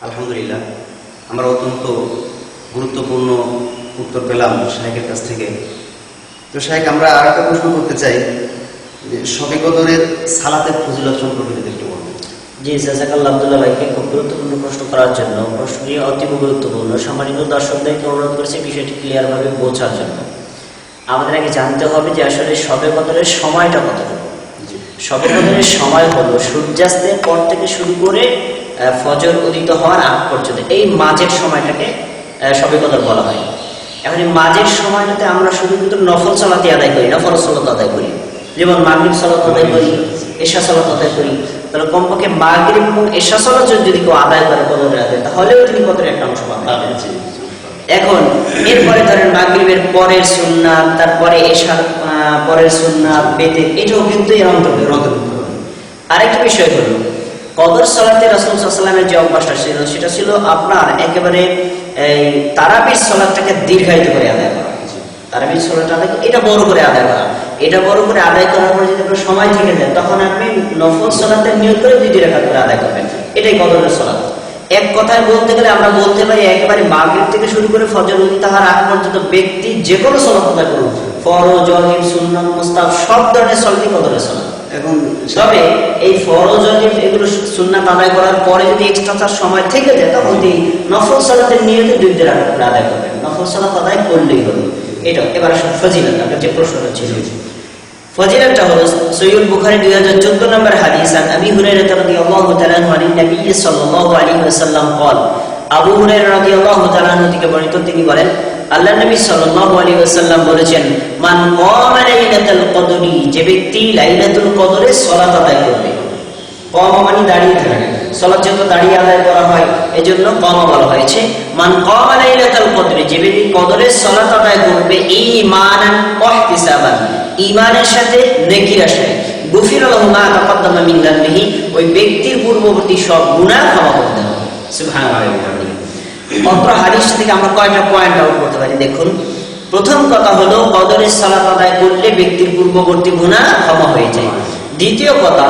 আলহামদুলিল্লাহ, আমরা অত্যন্ত গুরুত্বপূর্ণ উত্তর পেলাম শাহেকের কাছ থেকে। তো শাহেক, আমরা আর একটা প্রশ্ন করতে চাই যে শবে কদরের সালাতের ফজিলত সম্পর্কে যদি একটু বলবেন। জি, জাযাকাল্লাহ আব্দুল্লাহ ভাইকে খুব গুরুত্বপূর্ণ প্রশ্ন করার জন্য। প্রশ্নটি অতীব গুরুত্বপূর্ণ। সম্মানিত দর্শকদেরকে অনুরোধ করেছি বিষয়টি ক্লিয়ারভাবে বোঝার জন্য। আমাদের আগে জানতে হবে যে আসলে শবে কদরের সময়টা কতটুকু। শবে কদরের সময় হলো সূর্যাস্তের পর থেকে শুরু করে ফজর উদিত হওয়ার আগ পর্যন্ত, এই মাঝের সময়টাকে শবে কদর বলা হয়। এখন এই মাঝের সময়টাতে আমরা শুধুমাত্র নফল সালাতই আদায় করি না, ফরজ সালাত আদায় করি। যেমন মাগরিব সালাত আদায় করি, এশা সালাত আদায় করি। তাহলে কমপক্ষে মাগরিব এবং এশা সালাত যদি কেউ আদায় করে কদরের আদায়, তাহলেও তিনি কদরের একটা অংশ পাবেন। এখন এরপরে ধরেন মাগরিবের পরের সুন্নাত, তারপরে এশার পরের সুন্নাত, বেতের, এটাও কিন্তু এর অন্তর্ভুক্ত। আরেকটা বিষয় হলো কদর সালাতে রাসূল সাল্লাল্লাহু আলাইহি ওয়াসাল্লামের যে অভ্যাসটা ছিল সেটা ছিল আপনার একেবারে এই তারাবির সালাতটাকে দীর্ঘায়িত করে আদায় করা। তারাবির সালাতটা আদায় এটা বড় করে আদায় করা। এটা বড় করে আদায় করার পরে যদি আপনার সময় থেকে যায় তখন আপনি নফল সালাতের নিয়ত করে 2 রাকাত করে আদায় করবেন। এটাই কদরের সালাত। এক কথায় বলতে গেলে আমরা বলতে পারি একেবারে মাগরিব থেকে শুরু করে ফজর উদিত হওয়ার আগ পর্যন্ত ব্যক্তি যে কোনো সালাত আদায় করুন, ফরজ, ওয়াজিব, সুন্নাত, মুস্তাহাব, সব ধরনের সালাতই কদরের সালাত। এখন তবে এই ফরজ, ওয়াজিব এগুলো সুন্নাত আদায় করার পরে যদি এক্সট্রা তার সময় থেকে যায় তখন এই নফল সালাতের নিয়তে 2 রাকাত করে আদায় করবেন। নফল সালাত আদায় করলেই হলো। এটা এবার ফজিলত, আপনার যে প্রশ্নটা ছিল, ফজিলতটা হলো সহিহুল বুখারী 2014 নম্বর হাদিস। আন আবি হুরায়রা রাদিয়াল্লাহু তাআলা আনহু আন নবী সাল্লাল্লাহু আলাইহি ওয়াসাল্লাম قال, আবু হুরায়রা রাদিয়াল্লাহু তাআলা আনহু থেকে বর্ণিত, তিনি বলেন আল্লাহর নবী সাল্লাল্লাহু আলাইহি ওয়াসাল্লাম বলেছেন, মান কামা লাইলাতুল কদরি, যে ব্যক্তি লাইলাতুল কদরে সালাত আদায় করবে। কামা মানে দাঁড়িয়ে থাকা, সালাত যেহেতু দাঁড়িয়ে আদায় করা হয় এজন্য কামা বলা হয়েছে। মান কামা লাইলাতুল কদরি, যে ব্যক্তি কদরের সালাত আদায় করবে ঈমানান ওয়া ইহতিসাবান, ঈমানের সাথে নেকির আশায়, গুফিরা লাহু মা তাকাদ্দামা মিন যামবিহি, ওই ব্যক্তির পূর্ববর্তী সব গুনাহ ক্ষমা করে দেওয়া হবে। সুবহানাল্লাহ। অত্র হাদিস থেকে আমরা কয়টা পয়েন্ট আউট করতে পারি দেখুন। প্রথম কথা হলো কদরের সালাত আদায় করলে ব্যক্তির পূর্ববর্তী গুনাহ ক্ষমা হয়ে যায়। দ্বিতীয় কথা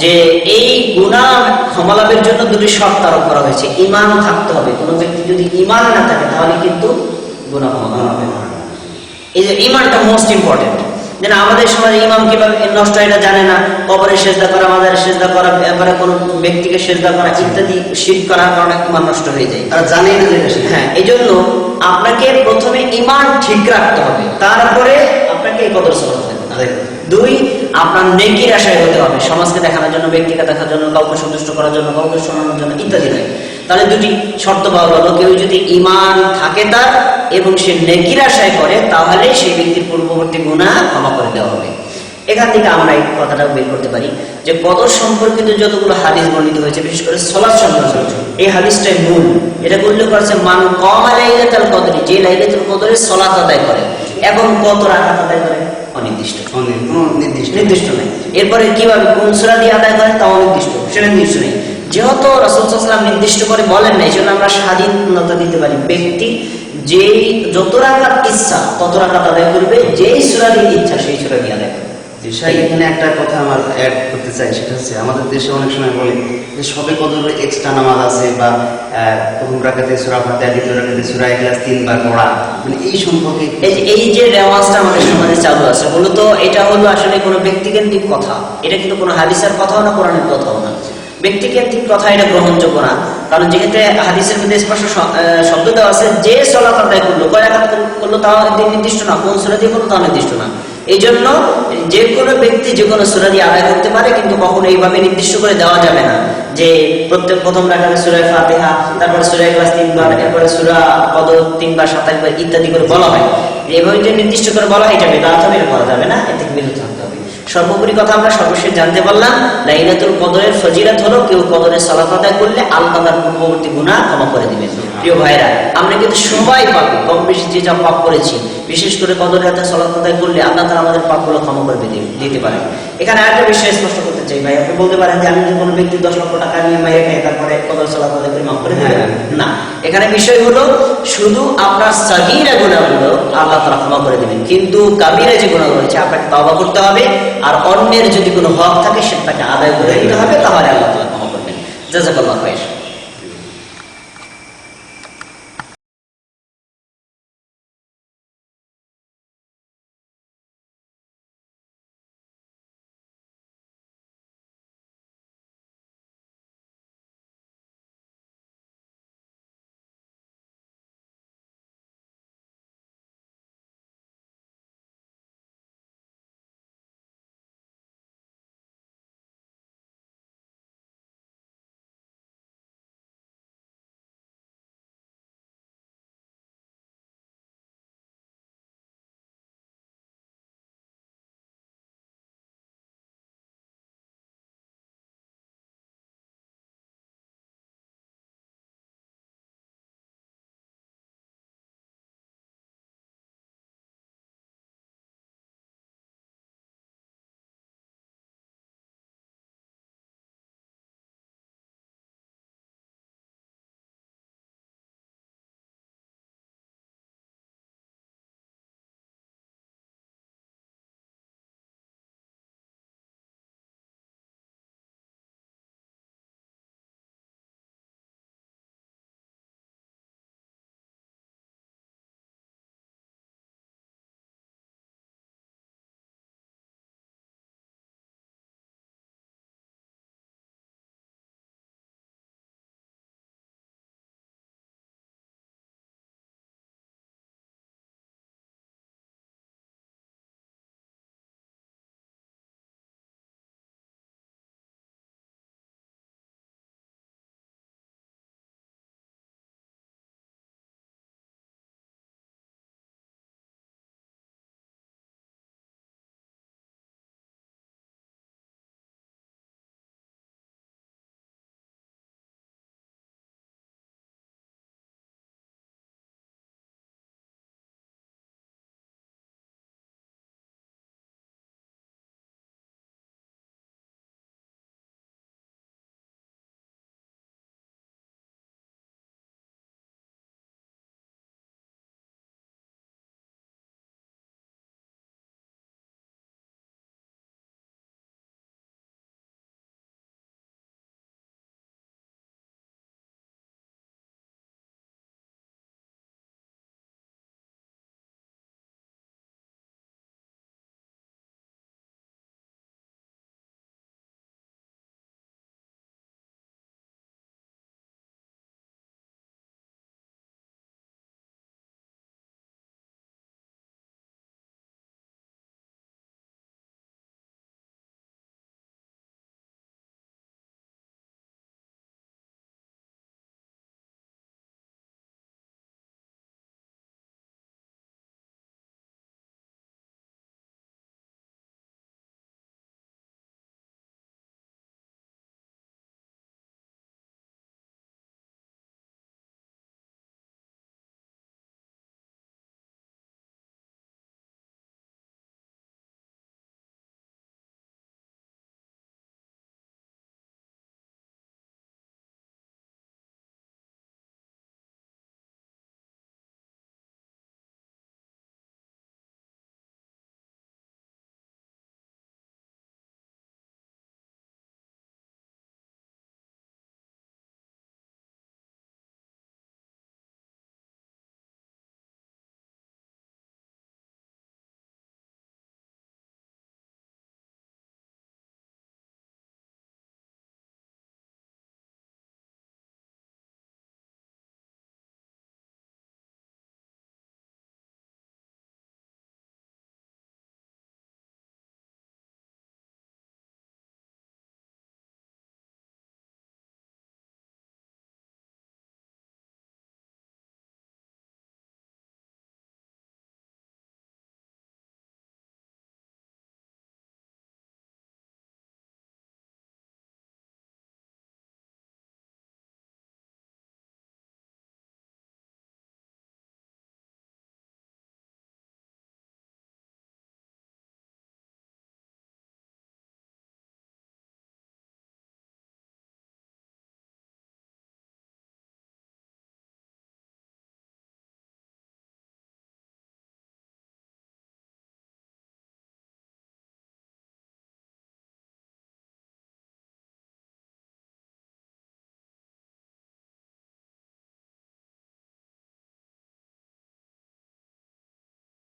যে এই গুনাহ ক্ষমা লাভের জন্য 2টি শর্ত আরোপ করা হয়েছে। ঈমান থাকতে হবে। কোনো ব্যক্তি যদি ঈমান না থাকে তাহলে কিন্তু গুনাহ ক্ষমা হবে না। এই যে ঈমানটা মোস্ট ইম্পর্টেন্ট। যেন আমাদের সমাজে ইমাম কিভাবে নষ্ট এটা জানে না, কবরে সেজদা করা, মাজারে সেজদা করা, ব্যাপারে কোনো ব্যক্তিকে সেজদা করা ইত্যাদি শিরক করার কারণে ঈমান নষ্ট হয়ে যায়। আর জানেই না যেটা। হ্যাঁ, এই জন্য আপনাকে প্রথমে ঈমান ঠিক রাখতে হবে, তারপরে আপনাকে এই কদর সালাত আদায় করতে হবে। 2, আপনার নেকির আশায় হতে হবে, সমাজকে দেখানোর জন্য, ব্যক্তিকে দেখার জন্য, কাউকে সন্তুষ্ট করার জন্য, কাউকে শোনানোর জন্য ইত্যাদি নয়। তাহলে 2টি শর্ত পাওয়া গেল। কেউ যদি ঈমান থাকে তার এবং সে নেকির আশায় করে তাহলে সেই ব্যক্তির পূর্ববর্তী গুনাহ ক্ষমা করে দেওয়া হবে। এখান থেকে আমরা এই কথাটা বের করতে পারি যে কদর সম্পর্কিত যতগুলো হাদিস বর্ণিত হয়েছে, বিশেষ করে সালাত সম্পর্কিত, এই হাদিসটাই মূল। এটা উল্লেখ করেছে মান কামা লাইলাতুল কদরি, যে লাইলাতুল কদরে সালাত আদায় করে। এখন কত রাকাত আদায় করে অনির্দিষ্ট, নির্দিষ্ট নেই। এরপরে কিভাবে কোন সূরা দিয়ে আদায় করে তাও অনির্দিষ্ট, সেটা নির্দিষ্ট নেই। যেহেতু রাসূল সাল্লাল্লাহু আলাইহি ওয়াসাল্লাম নির্দিষ্ট করে বলেন না, এই জন্য আমরা স্বাধীনতা দিতে পারি। ব্যক্তি যেই যত রাকাত ইচ্ছা তত রাকাত আদায় করবে, যেই সূরা দিয়ে ইচ্ছা সেই সূরা দিয়ে আদায় করবে। এখানে একটা কথা আমার অ্যাড করতে চাই, সেটা হচ্ছে আমাদের দেশে অনেক সময় বলে যে শবে কদরের এক্সট্রা নামাজ আছে, বা প্রথম রাকাতে সূরা ফাতিহা, দ্বিতীয় রাকাতে সূরা ইখলাস 3 বার পড়া, মানে এই সম্পর্কে এই যে রেওয়াজটা আমাদের সমাজে চালু আছে, মূলত এটা হলো আসলে কোনো ব্যক্তিকেন্দ্রিক কথা। এটা কিন্তু কোনো হাদিসের কথাও না, কোরআনের কথাও না। ব্যক্তিকেন্দ্রিক কথা এটা গ্রহণযোগ্য না। কারণ যেহেতু হাদিসের মধ্যে স্পষ্ট শব্দ দেওয়া আছে, যে সালাত আদায় করলো, কয় রাকাত করলো তাও নির্দিষ্ট না, কোন সূরা দিয়ে করলো তাও নির্দিষ্ট না। এই জন্য যে কোনো ব্যক্তি যে কোনো সূরা দিয়ে আদায় করতে পারে, কিন্তু কখনো এইভাবে নির্দিষ্ট করে দেওয়া যাবে না যে প্রথম রাকাতে সূরা ফাতিহা, তারপরে সূরা ইখলাস 3 বার, এরপরে সূরা কদর 3 বার, 27 বার ইত্যাদি করে বলা হয়। এইভাবে যে নির্দিষ্ট করে বলা হয় এটা বিদআত হবে, এটা করা যাবে না, এ থেকে বিরত থাকতে হবে। সর্বোপরি কথা আমরা সর্বশেষ জানতে পারলাম লাইলাতুল কদরের ফজিলত হলো কেউ কদরের সালাত আদায় করলে আল্লাহ তার পূর্ববর্তী গুনাহ ক্ষমা করে দিবেন। প্রিয় ভাইরা, আমরা কিন্তু সবাই পাপ, কম বেশি যে যা পাপ করেছি, বিশেষ করে কদরের রাতে সালাত আদায় করলে আল্লাহ তাআলা আমাদের পাপগুলো ক্ষমা করে দিতে পারেন। এখানে আরেকটা বিষয় স্পষ্ট করতে চাই ভাই, আপনি বলতে পারেন যে আমি যদি কোনো ব্যক্তি 10 লক্ষ টাকা নিয়ে মাইরে খাই তারপরে কদর সালাত আদায় করে মাফ করে দিবেন না। এখানে বিষয় হলো শুধু আপনার সাগীরা গুনাহগুলো আল্লাহ তাআলা ক্ষমা করে দিবেন, কিন্তু কাবীরা যে গুনাহ রয়েছে আপনাকে তওবা করতে হবে, আর অন্যের যদি কোনো হক থাকে সেটাকে আদায় করে দিতে হবে, তাহলে আল্লাহ তাআলা ক্ষমা করবেন। জাযাকাল্লাহু খাইর।